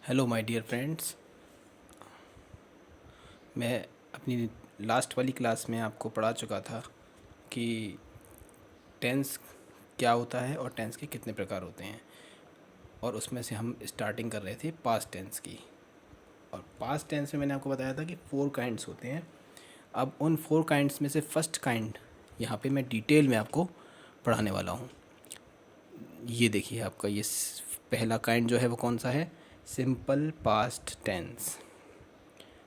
Hello my dear friends. मैं अपनी last वाली क्लास में आपको पढ़ा चुका था कि टेंस क्या होता है और टेंस के कितने प्रकार होते हैं, और उसमें से हम स्टार्टिंग कर रहे थे पास्ट टेंस की। और पास्ट टेंस में मैंने आपको बताया था कि 4 काइंड्स होते हैं। अब उन 4 काइंड्स में से फर्स्ट काइंड यहाँ पे मैं डिटेल में आपको पढ़ाने वाला हूँ। ये देखिए, आपका ये पहला काइंड जो है वो कौन सा है? Simple past tense.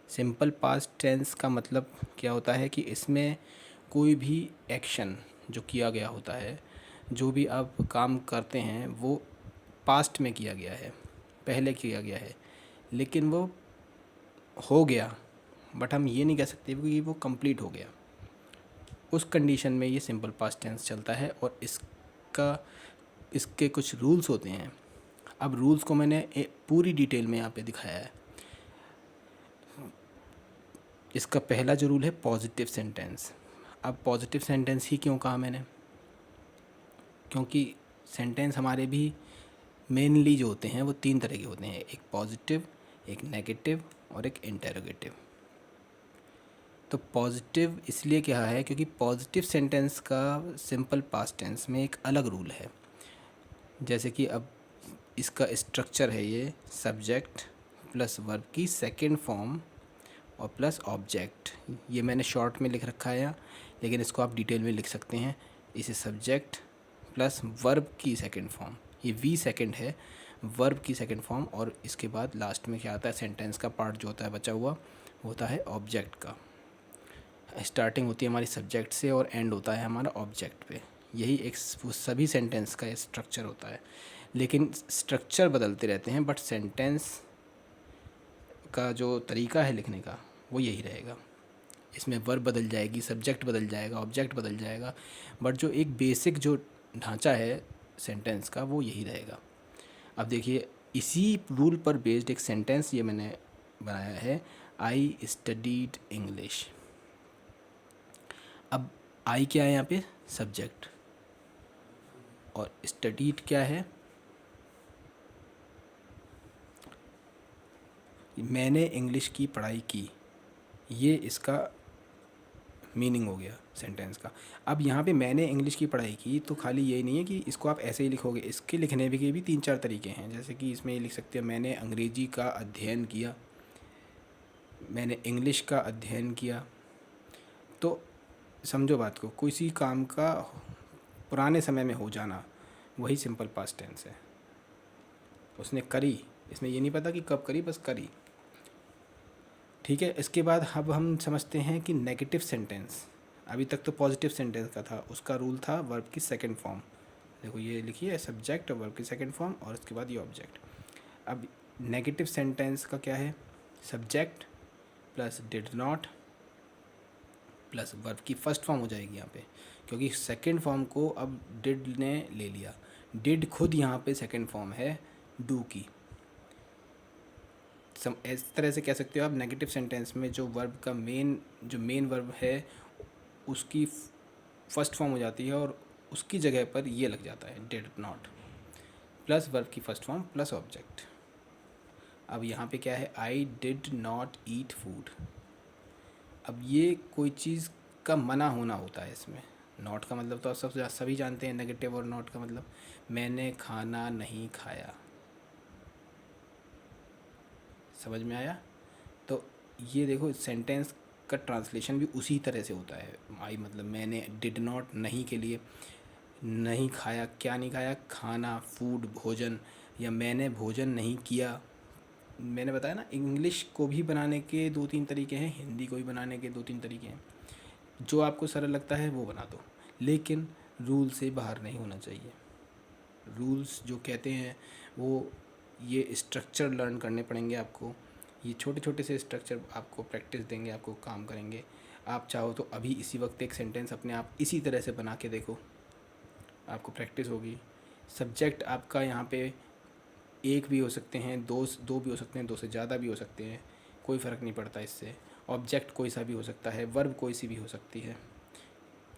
Simple past tense का मतलब क्या होता है कि इसमें कोई भी एक्शन जो किया गया होता है, जो भी आप काम करते हैं, वो पास्ट में किया गया है, पहले किया गया है, लेकिन वो हो गया, बट हम ये नहीं कह सकते कि वो कंप्लीट हो गया। उस कंडीशन में ये सिंपल पास्ट टेंस चलता है। और इसके कुछ रूल्स होते हैं। अब रूल्स को मैंने पूरी डिटेल में यहाँ पे दिखाया है। इसका पहला जो रूल है पॉजिटिव सेंटेंस। अब पॉजिटिव सेंटेंस ही क्यों कहा मैंने? क्योंकि सेंटेंस हमारे भी मेनली जो होते हैं वो 3 तरह के होते हैं, एक पॉजिटिव, एक नेगेटिव और एक इंटेरोगेटिव। तो पॉजिटिव इसलिए क्या है क्योंकि पॉजिटिव सेंटेंस का सिंपल पास्ट टेंस में एक अलग रूल है। जैसे कि अब इसका स्ट्रक्चर है ये सब्जेक्ट प्लस वर्ब की सेकंड फॉर्म और प्लस ऑब्जेक्ट। ये मैंने शॉर्ट में लिख रखा है यहाँ, लेकिन इसको आप डिटेल में लिख सकते हैं। इसे सब्जेक्ट प्लस वर्ब की सेकंड फॉर्म, ये वी सेकंड है, वर्ब की सेकंड फॉर्म, और इसके बाद लास्ट में क्या आता है? सेंटेंस का पार्ट जो होता है बचा हुआ, वो होता है ऑब्जेक्ट का। स्टार्टिंग होती है हमारी सब्जेक्ट से और एंड होता है हमारा ऑब्जेक्ट पे। यही एक वो सभी सेंटेंस का स्ट्रक्चर होता है। लेकिन स्ट्रक्चर बदलते रहते हैं, बट सेंटेंस का जो तरीका है लिखने का वो यही रहेगा। इसमें वर्ब बदल जाएगी, सब्जेक्ट बदल जाएगा, ऑब्जेक्ट बदल जाएगा, बट जो एक बेसिक जो ढांचा है सेंटेंस का वो यही रहेगा। अब देखिए, इसी रूल पर बेस्ड एक सेंटेंस ये मैंने बनाया है, आई स्टडीड इंग्लिश। अब आई क्या है यहाँ पे? सब्जेक्ट। और स्टडीड क्या है? मैंने इंग्लिश की पढ़ाई की। ये इसका मीनिंग हो गया सेंटेंस का। अब यहाँ पे मैंने इंग्लिश की पढ़ाई की, तो खाली यही नहीं है कि इसको आप ऐसे ही लिखोगे। इसके लिखने के भी 3-4 तरीके हैं। जैसे कि इसमें ये लिख सकते हैं, मैंने अंग्रेजी का अध्ययन किया, मैंने इंग्लिश का अध्ययन किया। तो समझो बात को, किसी काम का पुराने समय में हो जाना, वही सिंपल पास्ट टेंस है। उसने करी, इसमें ये नहीं पता कि कब करी, बस करी। ठीक है। इसके बाद अब हम समझते हैं कि नेगेटिव सेंटेंस। अभी तक तो पॉजिटिव सेंटेंस का था, उसका रूल था वर्ब की सेकंड फॉर्म। देखो ये लिखिए, सब्जेक्ट और वर्ब की सेकंड फॉर्म और उसके बाद ये ऑब्जेक्ट। अब नेगेटिव सेंटेंस का क्या है? Subject plus did not plus verb की फर्स्ट फॉर्म हो जाएगी यहाँ पे, क्योंकि सेकंड फॉर्म को अब डिड ने ले लिया। डिड खुद यहाँ पे सेकंड फॉर्म है डू की। इस तरह से कह सकते हो आप, नेगेटिव सेंटेंस में जो वर्ब का मेन वर्ब है उसकी फर्स्ट फॉर्म हो जाती है, और उसकी जगह पर ये लग जाता है डिड नॉट प्लस वर्ब की फर्स्ट फॉर्म प्लस ऑब्जेक्ट। अब यहाँ पे क्या है? I did not eat food. अब ये कोई चीज़ का मना होना होता है इसमें। नॉट का मतलब तो आप सभी जानते हैं, नेगेटिव और नॉट का मतलब। मैंने खाना नहीं खाया। समझ में आया? तो ये देखो, सेंटेंस का ट्रांसलेशन भी उसी तरह से होता है। आई मतलब मैंने, डिड नॉट नहीं के लिए, नहीं खाया, क्या नहीं खाया? खाना, फूड, भोजन, या मैंने भोजन नहीं किया। मैंने बताया ना, इंग्लिश को भी बनाने के 2-3 तरीके हैं, हिंदी को भी बनाने के 2-3 तरीके हैं। जो आपको सरल लगता है वो बना दो, लेकिन रूल से बाहर नहीं होना चाहिए। रूल्स जो कहते हैं वो, ये स्ट्रक्चर लर्न करने पड़ेंगे आपको। ये छोटे छोटे से स्ट्रक्चर आपको प्रैक्टिस देंगे, आपको काम करेंगे। आप चाहो तो अभी इसी वक्त एक सेंटेंस अपने आप इसी तरह से बना के देखो, आपको प्रैक्टिस होगी। सब्जेक्ट आपका यहाँ पे एक भी हो सकते हैं, दो भी हो सकते हैं, 2 से ज़्यादा भी हो सकते हैं, कोई फ़र्क नहीं पड़ता इससे। ऑब्जेक्ट कोई सा भी हो सकता है, वर्ब कोई सी भी हो सकती है।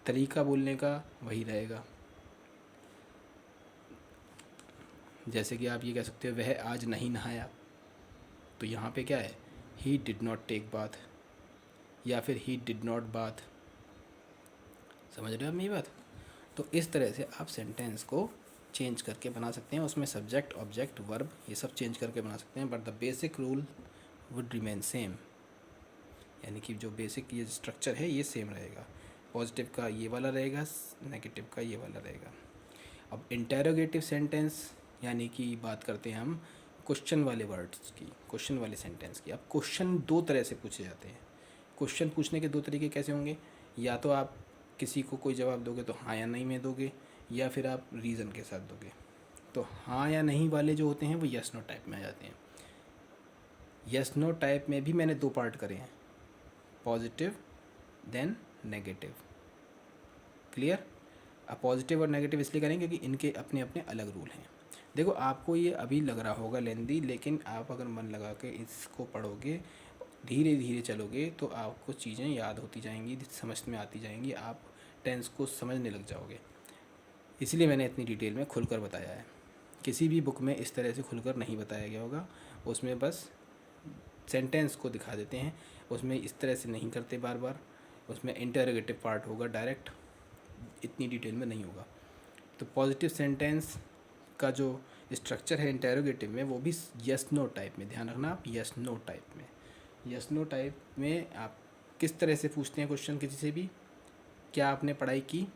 तरीका बोलने का वही रहेगा। जैसे कि आप ये कह सकते हो, वह आज नहीं नहाया। तो यहाँ पे क्या है, he did not take bath या फिर ही डिड नॉट बाथ। समझ रहे हो आप मेरी बात? तो इस तरह से आप सेंटेंस को चेंज करके बना सकते हैं, उसमें सब्जेक्ट ऑब्जेक्ट वर्ब ये सब चेंज करके बना सकते हैं, but the basic rule would remain same. यानी कि जो बेसिक ये स्ट्रक्चर है ये सेम रहेगा। पॉजिटिव का ये वाला रहेगा, नेगेटिव का ये वाला रहेगा। अब इंटेरोगेटिव सेंटेंस यानी कि बात करते हैं हम क्वेश्चन वाले वर्ड्स की, क्वेश्चन वाले सेंटेंस की। अब क्वेश्चन दो तरह से पूछे जाते हैं। क्वेश्चन पूछने के दो तरीके कैसे होंगे, या तो आप किसी को कोई जवाब दोगे तो हाँ या नहीं में दोगे, या फिर आप रीज़न के साथ दोगे। तो हाँ या नहीं वाले जो होते हैं वो यस नो टाइप में आ जाते हैं। यस नो टाइप में भी मैंने दो पार्ट करे हैं, पॉजिटिव देन नेगेटिव। क्लियर? अब पॉजिटिव और नेगेटिव इसलिए करेंगे क्योंकि इनके अपने अपने अलग रूल हैं। देखो आपको ये अभी लग रहा होगा लेंदी, लेकिन आप अगर मन लगा के इसको पढ़ोगे, धीरे धीरे चलोगे तो आपको चीज़ें याद होती जाएंगी, समझ में आती जाएंगी, आप टेंस को समझने लग जाओगे। इसलिए मैंने इतनी डिटेल में खुलकर बताया है। किसी भी बुक में इस तरह से खुलकर नहीं बताया गया होगा, उसमें बस सेंटेंस को दिखा देते हैं, उसमें इस तरह से नहीं करते बार बार। उसमें इंटरोगेटिव पार्ट होगा डायरेक्ट, इतनी डिटेल में नहीं होगा। तो पॉजिटिव सेंटेंस का जो स्ट्रक्चर है इंटरोगेटिव में वो भी यस नो टाइप में, ध्यान रखना आप, यस नो टाइप में। यस नो टाइप में आप किस तरह से पूछते हैं क्वेश्चन किसी से भी, क्या आपने पढ़ाई की,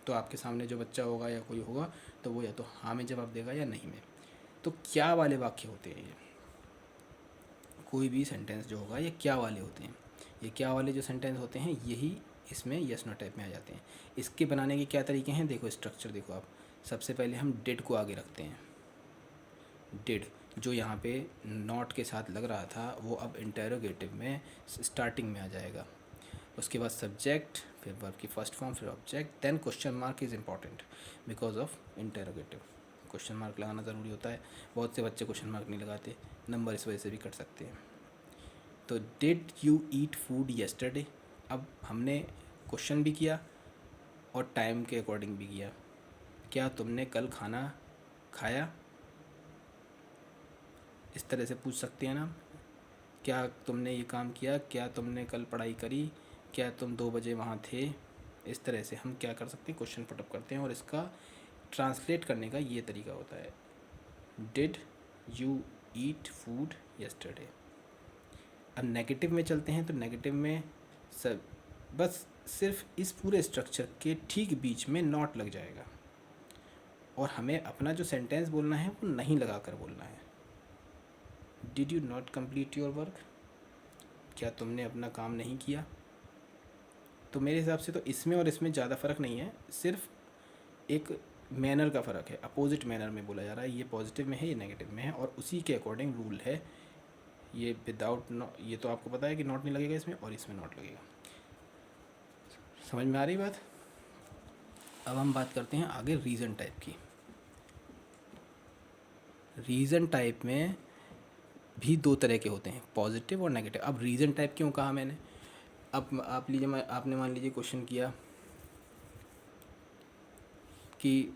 तो आपके सामने जो बच्चा होगा या कोई होगा तो वो या तो हाँ में जवाब देगा या नहीं में। तो क्या वाले वाक्य होते हैं ये, कोई भी सेंटेंस जो होगा ये क्या वाले होते हैं। ये क्या वाले जो सेंटेंस होते हैं यही इसमें यस नो टाइप में आ जाते हैं। इसके बनाने के क्या तरीके हैं, देखो स्ट्रक्चर देखो आप। सबसे पहले हम डिड को आगे रखते हैं। डिड जो यहाँ पे नॉट के साथ लग रहा था वो अब इंटेरोगेटिव में स्टार्टिंग में आ जाएगा। उसके बाद सब्जेक्ट, फिर वर्ब की फर्स्ट फॉर्म, फिर object, then question mark is important because of interrogative. Question mark लगाना ज़रूरी होता है, बहुत से बच्चे क्वेश्चन मार्क नहीं लगाते, नंबर इस वजह से भी कट सकते हैं। तो did you eat food yesterday, अब हमने क्वेश्चन भी किया और टाइम के अकॉर्डिंग भी किया। क्या तुमने कल खाना खाया, इस तरह से पूछ सकते हैं ना। क्या तुमने ये काम किया, क्या तुमने कल पढ़ाई करी, क्या तुम 2 बजे वहाँ थे। इस तरह से हम क्या कर सकते हैं, क्वेश्चन पुटअप करते हैं, और इसका ट्रांसलेट करने का ये तरीका होता है, did you eat food yesterday. अब नेगेटिव में चलते हैं, तो नेगेटिव में सब बस सिर्फ इस पूरे स्ट्रक्चर के ठीक बीच में नॉट लग जाएगा, और हमें अपना जो सेंटेंस बोलना है वो नहीं लगा कर बोलना है। Did you not complete your work, क्या तुमने अपना काम नहीं किया। तो मेरे हिसाब से तो इसमें और इसमें ज़्यादा फ़र्क नहीं है, सिर्फ एक मैनर का फ़र्क है, अपोजिट मैनर में बोला जा रहा है। ये पॉजिटिव में है, ये नेगेटिव में है, और उसी के अकॉर्डिंग रूल है। ये विदाउट नॉट, ये तो आपको पता है कि नॉट नहीं लगेगा इसमें, और इसमें नॉट लगेगा। समझ में आ रही बात? अब हम बात करते हैं आगे रीज़न टाइप की। रीज़न टाइप में भी दो तरह के होते हैं, पॉजिटिव और नेगेटिव। अब रीज़न टाइप क्यों कहा मैंने, अब आप लीजिए, आपने मान लीजिए क्वेश्चन किया कि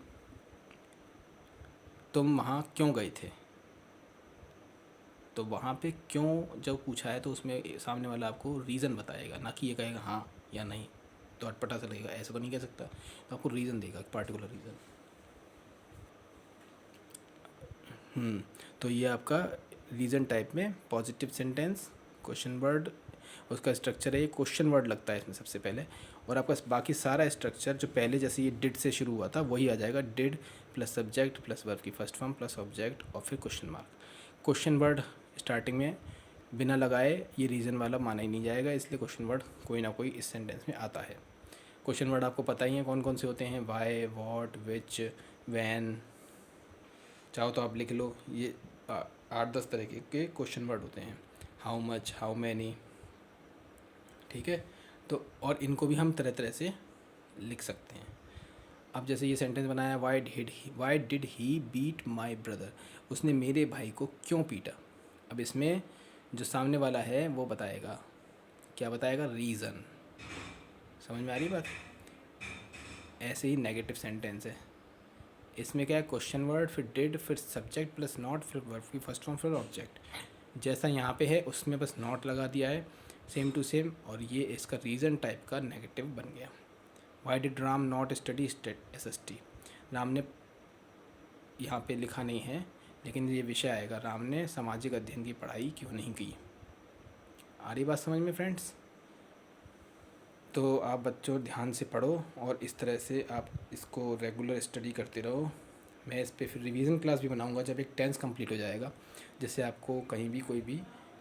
तुम वहाँ क्यों गए थे, तो वहाँ पे क्यों जब पूछा है तो उसमें सामने वाला आपको रीज़न बताएगा, ना कि ये कहेगा हाँ या नहीं, तो अटपटा सा लगेगा, ऐसा तो नहीं कह सकता। तो आपको रीज़न देगा, पार्टिकुलर रीज़न। तो ये आपका रीज़न टाइप में पॉजिटिव सेंटेंस, क्वेश्चन वर्ड, उसका स्ट्रक्चर है, ये क्वेश्चन वर्ड लगता है इसमें सबसे पहले, और आपका बाकी सारा स्ट्रक्चर जो पहले जैसे ये डिड से शुरू हुआ था वही आ जाएगा, did plus subject plus verb की फर्स्ट फॉर्म प्लस ऑब्जेक्ट और फिर question mark. Question word starting में बिना लगाए ये रीज़न वाला माना ही नहीं जाएगा, इसलिए क्वेश्चन वर्ड कोई ना कोई इस सेंटेंस में आता है। क्वेश्चन वर्ड आपको पता ही है कौन कौन से होते हैं, वाई, वॉट, विच, वैन, चाहो तो आप लिख लो, ये 8-10 तरह के क्वेश्चन वर्ड होते हैं, हाउ मच, हाउ मैनी, ठीक है। तो और इनको भी हम तरह तरह से लिख सकते हैं। अब जैसे ये सेंटेंस बनाया, why did he beat my brother, उसने मेरे भाई को क्यों पीटा। अब इसमें जो सामने वाला है वो बताएगा, क्या बताएगा, रीज़न। समझ में आ रही बात? ऐसे ही नेगेटिव सेंटेंस है, इसमें क्या है, क्वेश्चन वर्ड, फिर डिड, फिर सब्जेक्ट प्लस नॉट, फिर वर्ब की फर्स्ट फॉर्म, फिर ऑब्जेक्ट। जैसा यहाँ पे है उसमें बस नॉट लगा दिया है, सेम टू सेम, और ये इसका रीज़न टाइप का नेगेटिव बन गया। Why did Ram not study SST? Ram ने यहाँ पे लिखा नहीं है, लेकिन ये विषय आएगा, राम ने सामाजिक अध्ययन की पढ़ाई क्यों नहीं की। आ रही बात समझ में फ्रेंड्स? तो आप बच्चों ध्यान से पढ़ो और इस तरह से आप इसको रेगुलर स्टडी करते रहो। मैं इस पे फिर रिवीजन क्लास भी बनाऊंगा जब एक टेंस कंप्लीट हो जाएगा, जिससे आपको कहीं भी कोई भी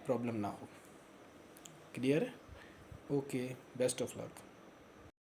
प्रॉब्लम ना हो। Clear? Okay, best of luck.